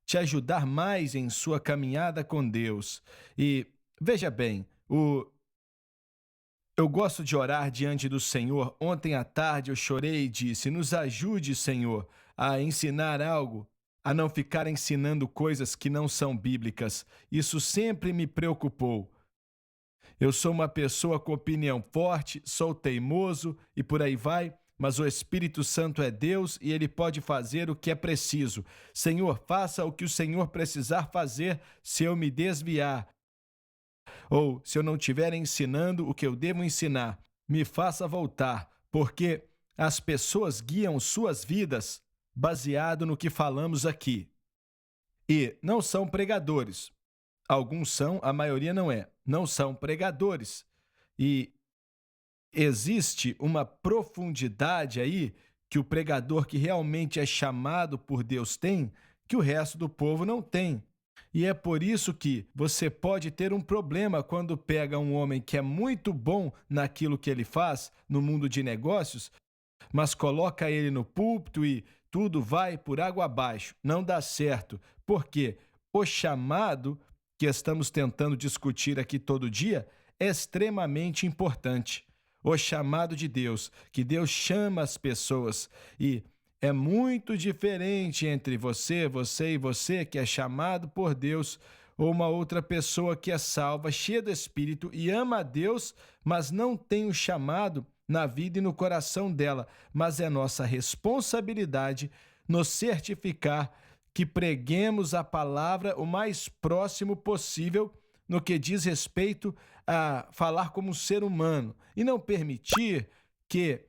te ajudar mais em sua caminhada com Deus. E veja bem, eu gosto de orar diante do Senhor. Ontem à tarde eu chorei e disse: nos ajude, Senhor, a ensinar algo, a não ficar ensinando coisas que não são bíblicas. Isso sempre me preocupou. Eu sou uma pessoa com opinião forte, sou teimoso e por aí vai, mas o Espírito Santo é Deus e ele pode fazer o que é preciso. Senhor, faça o que o Senhor precisar fazer se eu me desviar ou se eu não estiver ensinando o que eu devo ensinar. Me faça voltar, porque as pessoas guiam suas vidas baseado no que falamos aqui. E não são pregadores. Alguns são, a maioria não é. Não são pregadores. E existe uma profundidade aí que o pregador que realmente é chamado por Deus tem, que o resto do povo não tem. E é por isso que você pode ter um problema quando pega um homem que é muito bom naquilo que ele faz, no mundo de negócios, mas coloca ele no púlpito e tudo vai por água abaixo. Não dá certo, porque o chamado que estamos tentando discutir aqui todo dia é extremamente importante. O chamado de Deus, que Deus chama as pessoas e é muito diferente entre você e você que é chamado por Deus ou uma outra pessoa que é salva, cheia do Espírito e ama a Deus, mas não tem o chamado na vida e no coração dela. Mas é nossa responsabilidade nos certificar que preguemos a palavra o mais próximo possível no que diz respeito a falar como um ser humano e não permitir que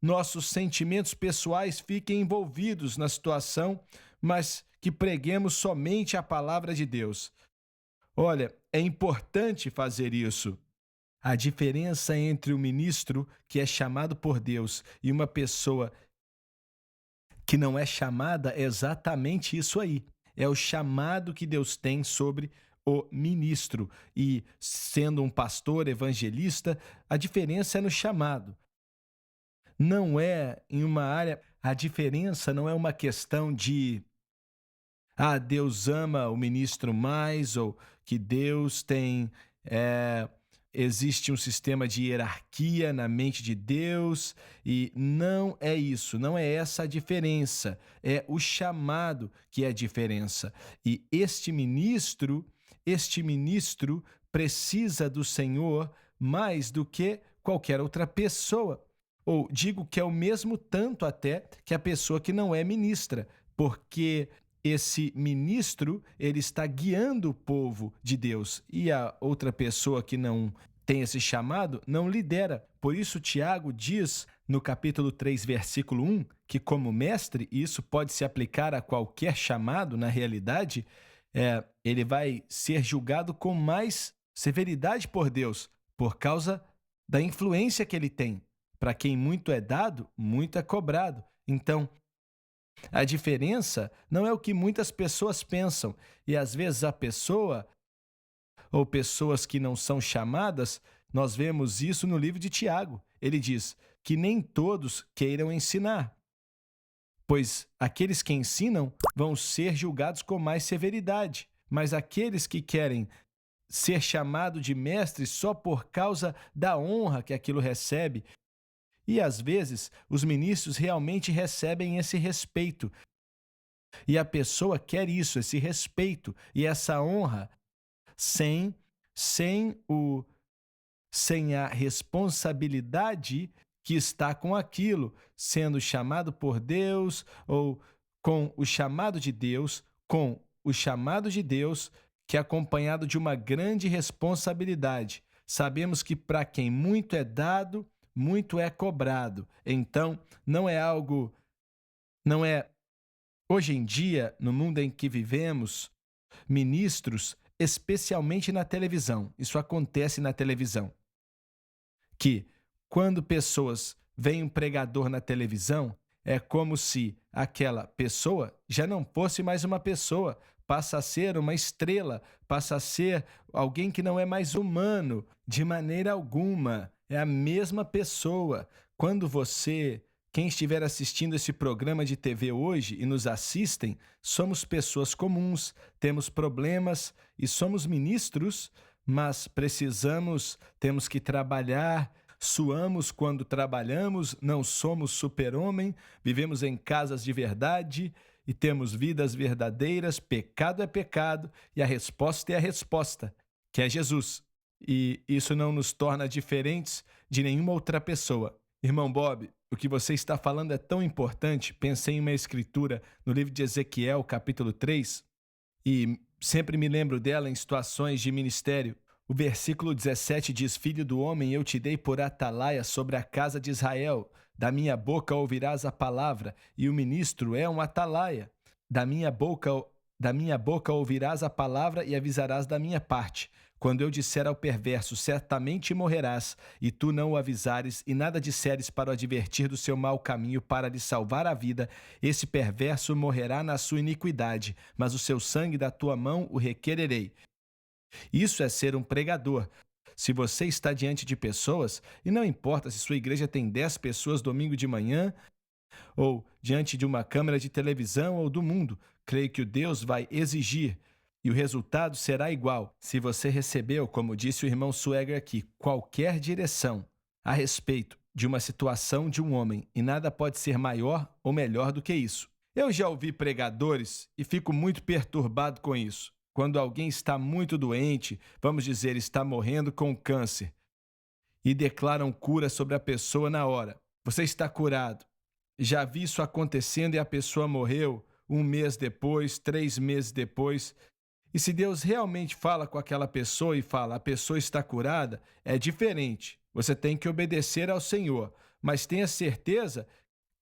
nossos sentimentos pessoais fiquem envolvidos na situação, mas que preguemos somente a palavra de Deus. Olha, é importante fazer isso. A diferença entre o ministro que é chamado por Deus e uma pessoa que não é chamada é exatamente isso aí. É o chamado que Deus tem sobre o ministro. E sendo um pastor evangelista, a diferença é no chamado. Não é em uma área, a diferença não é uma questão de Deus ama o ministro mais, ou que Deus tem. é, Existe um sistema de hierarquia na mente de Deus, e não é isso, não é essa a diferença, é o chamado que é a diferença. E este ministro precisa do Senhor mais do que qualquer outra pessoa. Ou digo que é o mesmo tanto até que a pessoa que não é ministra, porque esse ministro, ele está guiando o povo de Deus e a outra pessoa que não tem esse chamado não lidera. Por isso Tiago diz no capítulo 3, versículo 1, que como mestre, e isso pode se aplicar a qualquer chamado na realidade, ele vai ser julgado com mais severidade por Deus, por causa da influência que ele tem. Para quem muito é dado, muito é cobrado. Então, a diferença não é o que muitas pessoas pensam, e às vezes a pessoa ou pessoas que não são chamadas, nós vemos isso no livro de Tiago. Ele diz que nem todos queiram ensinar, pois aqueles que ensinam vão ser julgados com mais severidade, mas aqueles que querem ser chamado de mestre só por causa da honra que aquilo recebe. E às vezes os ministros realmente recebem esse respeito. E a pessoa quer isso, esse respeito e essa honra, sem, sem, o, sem a responsabilidade que está com aquilo, sendo chamado por Deus ou com o chamado de Deus, que é acompanhado de uma grande responsabilidade. Sabemos que para quem muito é dado, muito é cobrado. Então, não é algo, não é hoje em dia, no mundo em que vivemos, ministros, especialmente na televisão, isso acontece na televisão, que quando pessoas veem um pregador na televisão, é como se aquela pessoa já não fosse mais uma pessoa, passa a ser uma estrela, passa a ser alguém que não é mais humano de maneira alguma, é a mesma pessoa. Quando você Quem estiver assistindo esse programa de TV hoje e nos assistem, somos pessoas comuns, temos problemas e somos ministros, mas temos que trabalhar, suamos quando trabalhamos, não somos super-homem, vivemos em casas de verdade e temos vidas verdadeiras, pecado é pecado e a resposta é a resposta, que é Jesus. E isso não nos torna diferentes de nenhuma outra pessoa. Irmão Bob, o que você está falando é tão importante. Pensei em uma escritura no livro de Ezequiel, capítulo 3, e sempre me lembro dela em situações de ministério. O versículo 17 diz: Filho do homem, eu te dei por atalaia sobre a casa de Israel. Da minha boca ouvirás a palavra, e o ministro é um atalaia. Da minha boca ouvirás a palavra e avisarás da minha parte. Quando eu disser ao perverso, certamente morrerás, e tu não o avisares, e nada disseres para o advertir do seu mau caminho para lhe salvar a vida, esse perverso morrerá na sua iniquidade, mas o seu sangue da tua mão o requererei. Isso é ser um pregador. Se você está diante de pessoas, e não importa se sua igreja tem 10 pessoas domingo de manhã, ou diante de uma câmera de televisão ou do mundo, creio que o Deus vai exigir e o resultado será igual. Se você recebeu, como disse o irmão Swagger aqui, qualquer direção a respeito de uma situação de um homem, e nada pode ser maior ou melhor do que isso. Eu já ouvi pregadores e fico muito perturbado com isso. Quando alguém está muito doente, vamos dizer, está morrendo com câncer, e declaram cura sobre a pessoa na hora. Você está curado. Já vi isso acontecendo e a pessoa morreu 1 mês depois, 3 meses depois. E se Deus realmente fala com aquela pessoa e fala, a pessoa está curada, é diferente. Você tem que obedecer ao Senhor, mas tenha certeza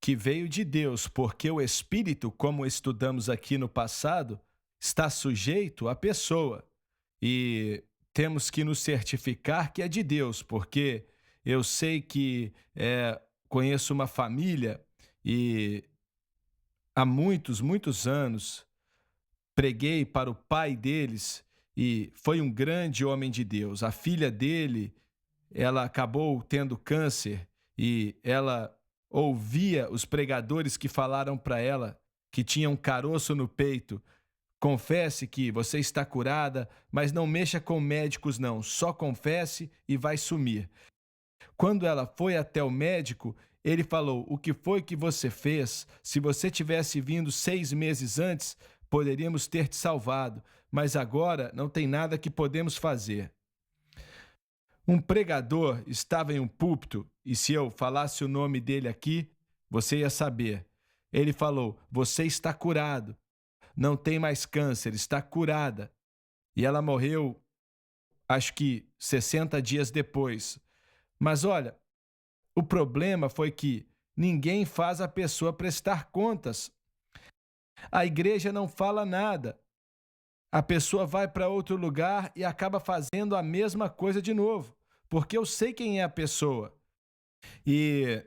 que veio de Deus, porque o Espírito, como estudamos aqui no passado, está sujeito à pessoa. E temos que nos certificar que é de Deus, porque eu sei que conheço uma família e há muitos anos preguei para o pai deles e foi um grande homem de Deus. A filha dele, ela acabou tendo câncer e ela ouvia os pregadores que falaram para ela que tinha um caroço no peito. Confesse que você está curada, mas não mexa com médicos não, só confesse e vai sumir. Quando ela foi até o médico, ele falou: o que foi que você fez? Se você tivesse vindo 6 meses antes, poderíamos ter te salvado, mas agora não tem nada que podemos fazer. Um pregador estava em um púlpito, e se eu falasse o nome dele aqui, você ia saber. Ele falou: você está curado, não tem mais câncer, está curada. E ela morreu, acho que 60 dias depois. Mas olha, o problema foi que ninguém faz a pessoa prestar contas. A igreja não fala nada. A pessoa vai para outro lugar e acaba fazendo a mesma coisa de novo, porque eu sei quem é a pessoa. E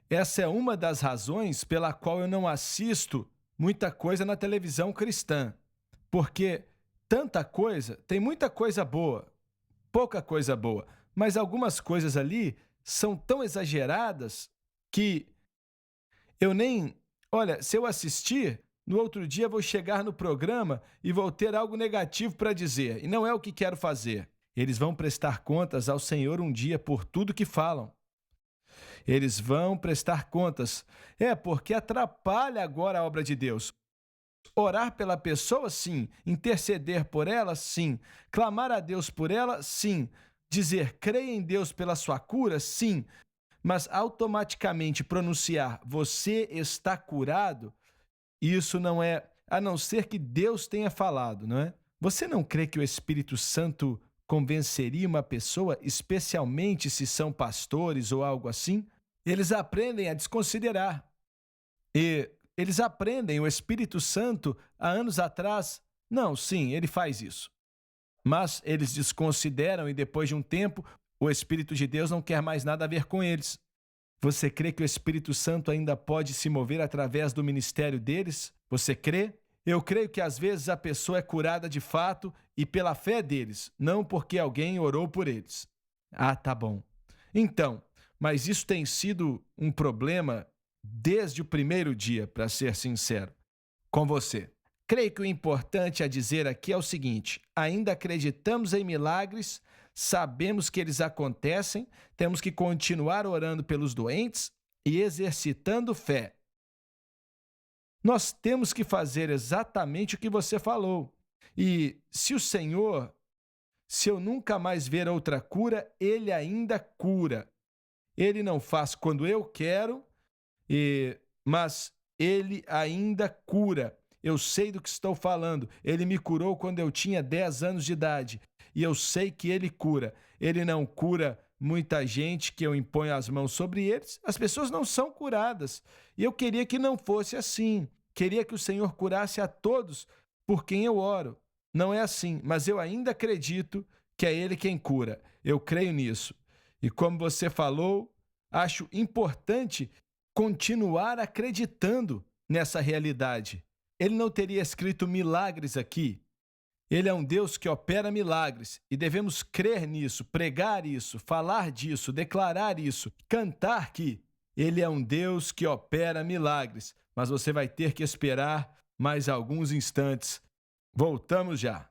essa é uma das razões pela qual eu não assisto muita coisa na televisão cristã, porque tem muita coisa boa, pouca coisa boa, mas algumas coisas ali são tão exageradas que eu nem... Olha, se eu assistir, no outro dia vou chegar no programa e vou ter algo negativo para dizer, e não é o que quero fazer. Eles vão prestar contas ao Senhor um dia por tudo que falam. Eles vão prestar contas. Porque atrapalha agora a obra de Deus. Orar pela pessoa, sim. Interceder por ela, sim. Clamar a Deus por ela, sim. Dizer, creia em Deus pela sua cura, sim. Mas automaticamente pronunciar, você está curado, isso não é, a não ser que Deus tenha falado, não é? Você não crê que o Espírito Santo convenceria uma pessoa, especialmente se são pastores ou algo assim? Eles aprendem a desconsiderar. E eles aprendem, o Espírito Santo, há anos atrás, não, sim, ele faz isso. Mas eles desconsideram e depois de um tempo, o Espírito de Deus não quer mais nada a ver com eles. Você crê que o Espírito Santo ainda pode se mover através do ministério deles? Você crê? Eu creio que às vezes a pessoa é curada de fato e pela fé deles, não porque alguém orou por eles. Ah, tá bom. Então, mas isso tem sido um problema desde o primeiro dia, para ser sincero com você. Creio que o importante a dizer aqui é o seguinte: ainda acreditamos em milagres, sabemos que eles acontecem, temos que continuar orando pelos doentes e exercitando fé. Nós temos que fazer exatamente o que você falou. E se eu nunca mais ver outra cura, ele ainda cura. Ele não faz quando eu quero, mas ele ainda cura. Eu sei do que estou falando. Ele me curou quando eu tinha 10 anos de idade. E eu sei que ele cura. Ele não cura muita gente que eu imponho as mãos sobre eles. As pessoas não são curadas. E eu queria que não fosse assim. Queria que o Senhor curasse a todos por quem eu oro. Não é assim, mas eu ainda acredito que é Ele quem cura. Eu creio nisso. E como você falou, acho importante continuar acreditando nessa realidade. Ele não teria escrito milagres aqui. Ele é um Deus que opera milagres e devemos crer nisso, pregar isso, falar disso, declarar isso, cantar que Ele é um Deus que opera milagres. Mas você vai ter que esperar mais alguns instantes. Voltamos já.